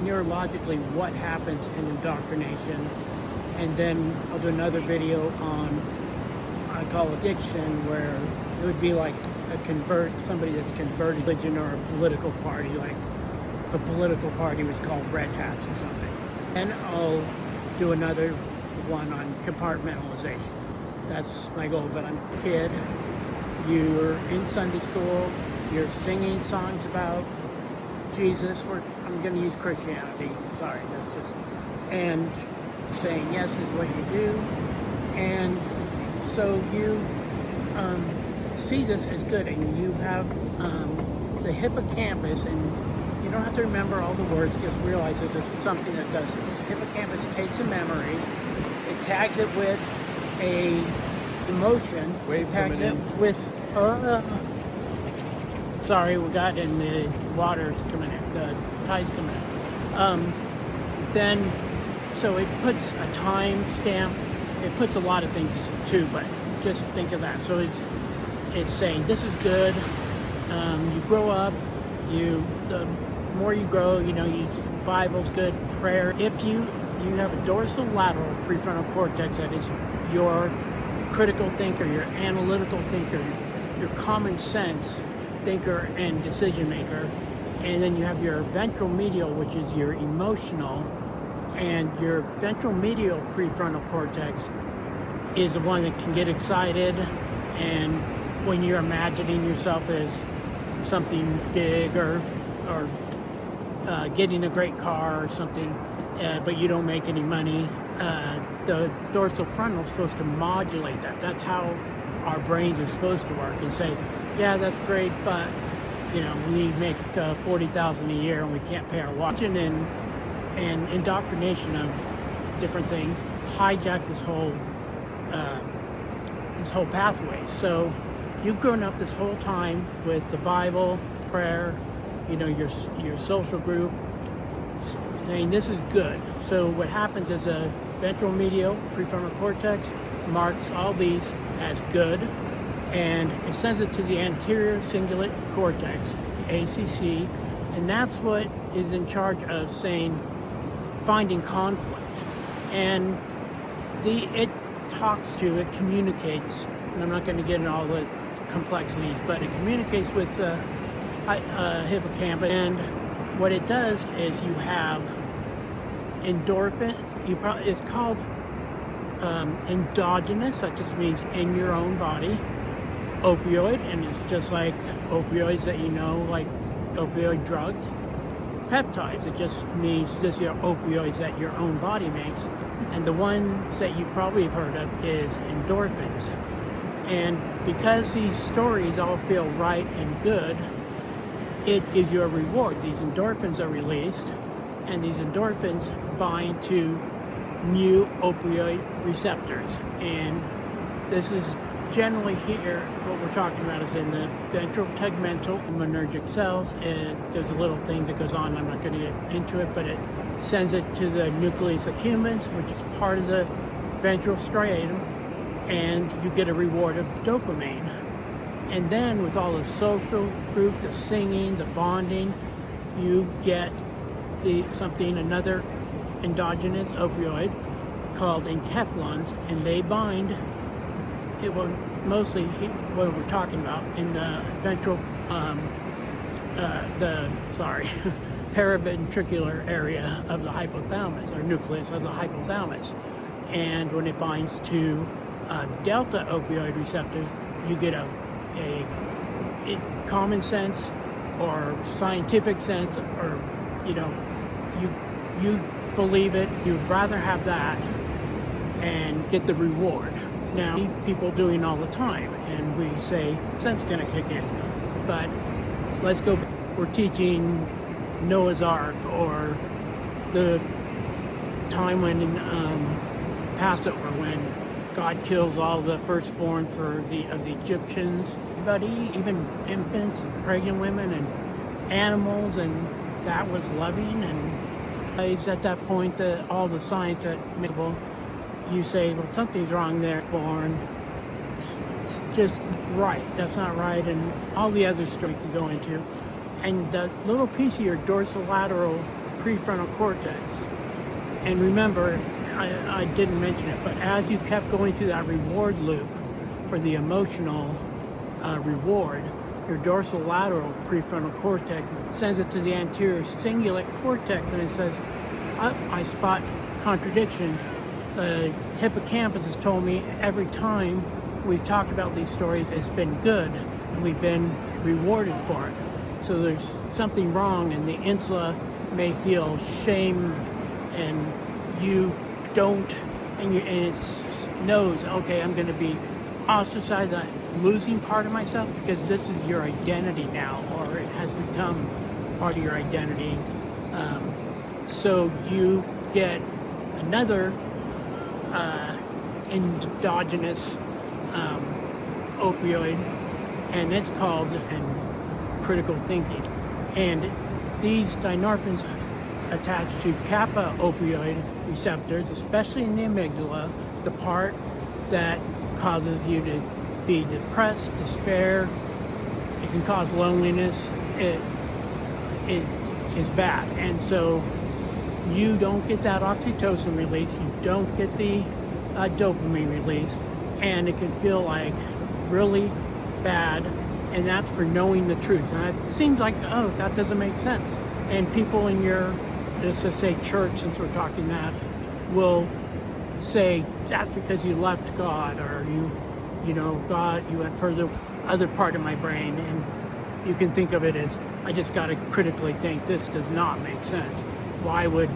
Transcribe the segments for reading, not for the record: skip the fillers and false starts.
neurologically what happens in indoctrination. And then I'll do another video on, I call addiction, where it would be like somebody that's converted religion or a political party, like if a political party was called Red Hats or something. And I'll do another one on compartmentalization. That's my goal. But I'm a kid, you're in Sunday school, you're singing songs about Jesus, or I'm going to use Christianity, sorry, that's just, and saying yes is what you do. And so you see this as good, and you have the hippocampus, and you don't have to remember all the words, just realize that there's something that does this. The hippocampus takes a memory, it tags it with a emotion, Wave it tags coming it in. with sorry, we got in the water's coming in, the tide's coming in. Then, so it puts a time stamp, it puts a lot of things too, but just think of that. So it's saying this is good, you grow up, the more you grow, Bible's good, prayer. If you have a dorsal lateral prefrontal cortex, that is your critical thinker, your analytical thinker, your common sense thinker and decision maker, and then you have your ventral medial, which is your emotional, and your ventral medial prefrontal cortex is the one that can get excited, and when you're imagining yourself as something big or getting a great car or something, but you don't make any money, the dorsal frontal is supposed to modulate that. That's how our brains are supposed to work, and say, yeah, that's great, but we make $40,000 a year and we can't pay our watch. And indoctrination of different things hijack this whole pathway. So you've grown up this whole time with the Bible, prayer, your social group, saying this is good. So what happens is a ventral medial prefrontal cortex marks all these as good, and it sends it to the anterior cingulate cortex, ACC, and that's what is in charge of finding conflict. And it communicates, and I'm not going to get into all the complexities, but it communicates with the hippocampus. And what it does is you have endorphin. It's called endogenous. That just means in your own body. Opioid, and it's just like opioids that like opioid drugs. Peptides, it just means your opioids that your own body makes. And the ones that you probably have heard of is endorphins. And because these stories all feel right and good, it gives you a reward. These endorphins are released, and these endorphins bind to new opioid receptors. And this is generally here, what we're talking about is in the ventral tegmental monergic cells, and there's a little thing that goes on, I'm not going to get into it, but it sends it to the nucleus accumbens, which is part of the ventral striatum, and you get a reward of dopamine. And then with all the social group, the singing, the bonding, you get another endogenous opioid called enkephalins, and they bind. It will mostly what we're talking about in the ventral, paraventricular area of the hypothalamus, or nucleus of the hypothalamus. And when it binds to delta opioid receptors, you get a common sense or scientific sense, or you believe it. You'd rather have that and get the reward. Now, people doing all the time, and we say, sense going to kick in. But let's go, we're teaching Noah's Ark, or the time when Passover, when God kills all the firstborn of the Egyptians, everybody, even infants, and pregnant women, and animals, and that was loving. And it's at that point that all the science that you say, well, something's wrong there, born. It's just right. That's not right, and all the other stories you go into. And the little piece of your dorsolateral prefrontal cortex. And remember, I didn't mention it, but as you kept going through that reward loop for the emotional reward, your dorsolateral prefrontal cortex sends it to the anterior cingulate cortex, and it says, I spot contradiction. The hippocampus has told me every time we've talked about these stories, it's been good, and we've been rewarded for it. So there's something wrong, and the insula may feel shame, and you don't, and it knows, okay, I'm going to be ostracized, I'm losing part of myself, because this is your identity now, or it has become part of your identity. So you get another endogenous opioid, and it's called critical thinking. And these dynorphins attach to kappa opioid receptors, especially in the amygdala, the part that causes you to be depressed, despair. It can cause loneliness. It is bad. And so you don't get that oxytocin release, you don't get the dopamine release, and it can feel like really bad, and that's for knowing the truth. And it seems like, oh, that doesn't make sense. And people in your, let's just say church, since we're talking that, will say, that's because you left God, or you know, God, you went for the other part of my brain. And you can think of it as, I just got to critically think, this does not make sense. Why would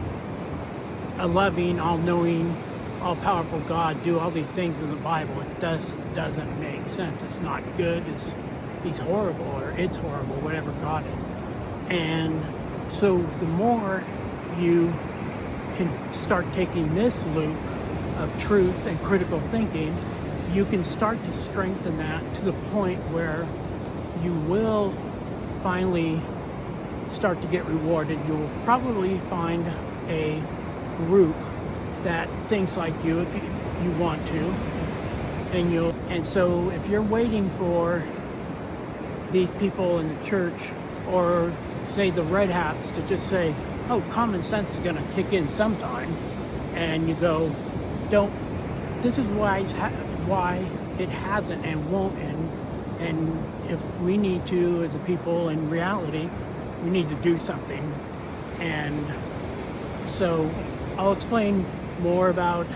a loving, all-knowing, all-powerful God do all these things in the Bible? It doesn't make sense. It's not good. He's horrible, or it's horrible, whatever God is. And so the more you can start taking this loop of truth and critical thinking, you can start to strengthen that to the point where you will finally start to get rewarded. You'll probably find a group that thinks like you if you want to, and so if you're waiting for these people in the church, or say the red hats, to just say, oh, common sense is going to kick in sometime, and you go, don't, this is why it hasn't and won't, and if we need to, as a people in reality, we need to do something. And so I'll explain more about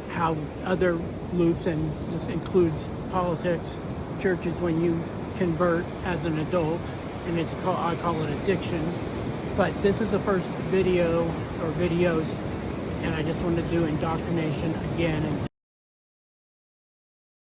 how other loops, and this includes politics, churches, when you convert as an adult, and it's called, I call it addiction. But this is the first video or videos, and I just want to do indoctrination again. And